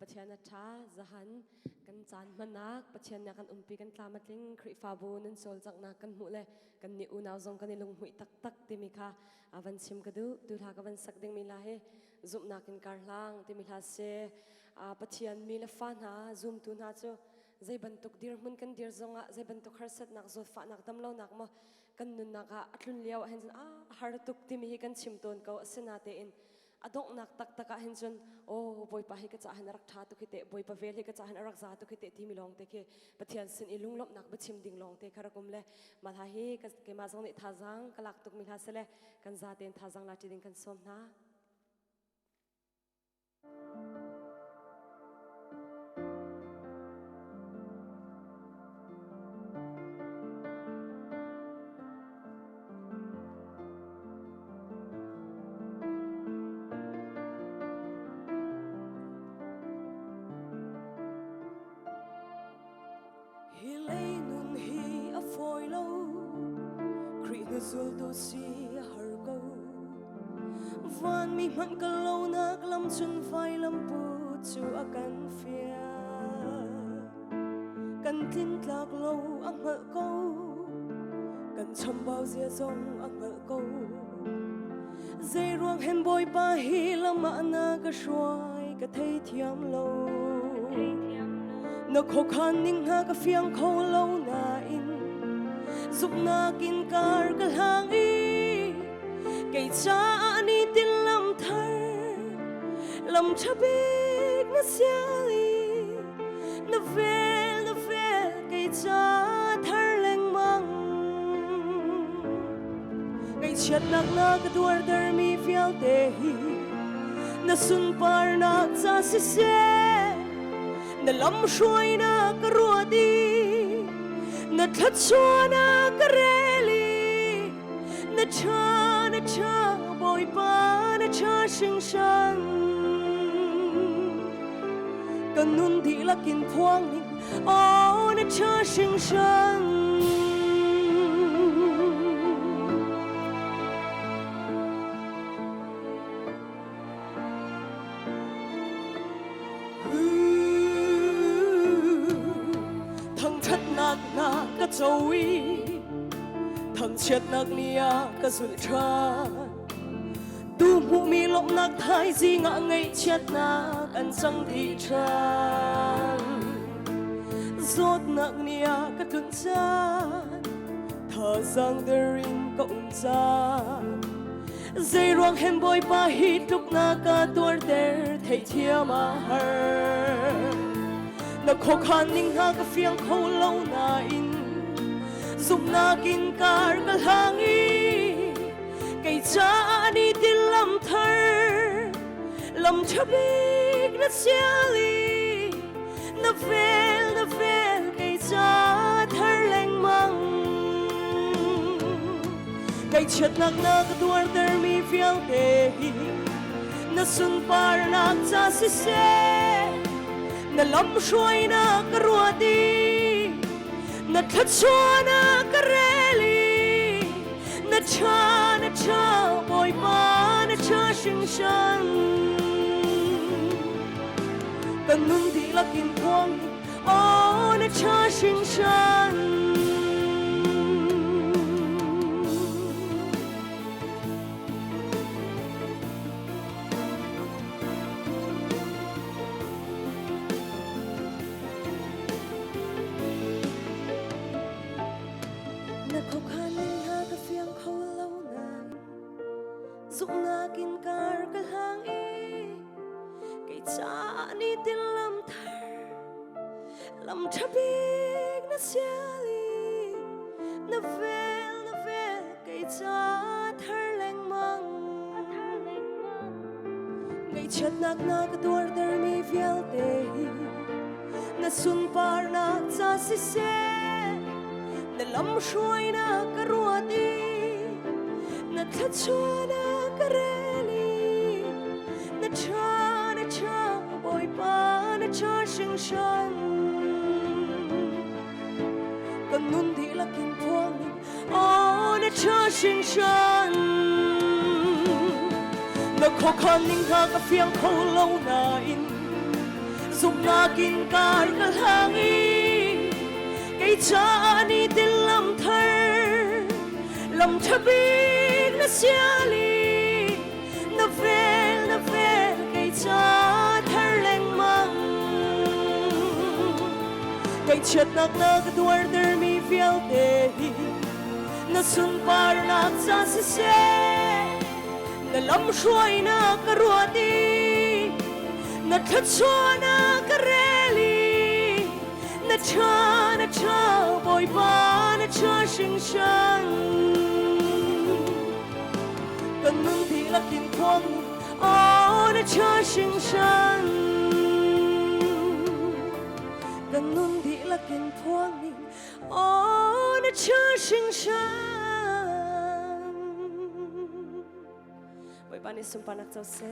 ปัจจัยนัทธาจะหันกันจานมันนักปัจจัยนักกันปีกันตามมาทิ้งคริฟาบูนันโซลจากนักกันหมู่เลยกันนิอุนาวซงกันนิลงหุยตักติมิค่ะอาวันชิมกระดูทากันวันสักดิ่งมิลาเฮซุ่มนักกินการล่างติมิลาเซปัจจัยมิลฟ้าหาซุ่มตุนหาโจใจบรรทุกดีร์มุนกันดีร์ซงะใจบรรทุกฮาร์เซตนักโซฟ้านักดำเล่านักมากันนุนนักอัตลุนเลี้ยวเห็นจันฮาร์ตุกติมิกันชิมตุนเขาเสนาเตอินอดงนักตักเห็นจนโอ้บอยปะให้กระจายให้รักท้าตุกิเตบอยปะเวลให้กระจายให้รักษาตุกิเตที่มีลองเตะเคปะเทียนสินอิลุงลบนักบัชิมดิ่งลองเตะคาร์กุมเลยมาทาฮีกันเกมาจังนิท่าจังกลักตุกมิลาเสเลกันซาเตนท่าจังลาจิดิ่งกันสมนะ Hi lấy nun hi a phôi lâu, kri nu zul tu si a har go. Van mi man ka lâu nak lam chun vai lam pu chu a kan fia. Kan tin tlak lâu a ngal go, kan chom bao zia zong a ngal go. Zay ruang hen boy pa hi lam ma na ka shuai ka thei thiam lâu. Nó khó khăn nhưng ha ka phiang khâu lâu na in giúp na kin kar ka hang y cây cha ni tin lam thar lam chabik na siali na vel cây cha thar leng mang cây chat nak na ka duar dar mi fial te hi na sun par na cha si se na lam shuai na karua di na thachua na kareli na cha boy pa na cha sing shan kanun di lakin phuang ni oh na cha sing shan na ka chawi thang chet nak nia ka zul tha tu mu mi lom nak thai ji nga ngei chet nak an chang thi than zot nak nia ka tun cha tha sang derin ka cha zai ruang hen boy pa hi tuk na ka tor der thei thia ma har na khó khăn nhưng ha ka phiang khâu lâu na in giúp na kin kar ka hang y cây cha ni tin lam thar lam chabik na siali na vel cây cha thar leng mang cây chat nak na ka duar der mi fial te hi na sun par nak cha si se na lam shuai na karua di na thachua na kareli na cha boy pa na cha sing shan kanun di lakin phuang oh na cha sing shan khó khăn nhưng ha ka phiang khâu lâu nay giúp na kin kar ka hang y cây cha ni tin lam thar lam chabik na siali na vel cây cha thar leng mang ngày chat nak na ka duar der mi fial te na sun par na cha si se na lam shuai na karua di na thachua na kareli na cha boy pa na cha sing shan kanun di lakin phuang ni oh na cha sing shan na khó khăn nhưng ha ka phiang khâu lâu na in dùng na kinh cài cả hàng y cái cha ni tin lâm thơ biết nó xia li nó về cái cha thơ lên măng cái chết nạc na cái tuổi đời mi phiêu tê nó xuân par nạc ra xe nó lâm xuôi na cái rùa đi nó thất xua na cái rê li nó cha bồi ba nó cha sinh sinh cần nâng thì là kinh khoang nó cha sinh sinh cần nâng thì là kinh khoang nó cha sinh sinh bồi ba ni sumpa nak chau se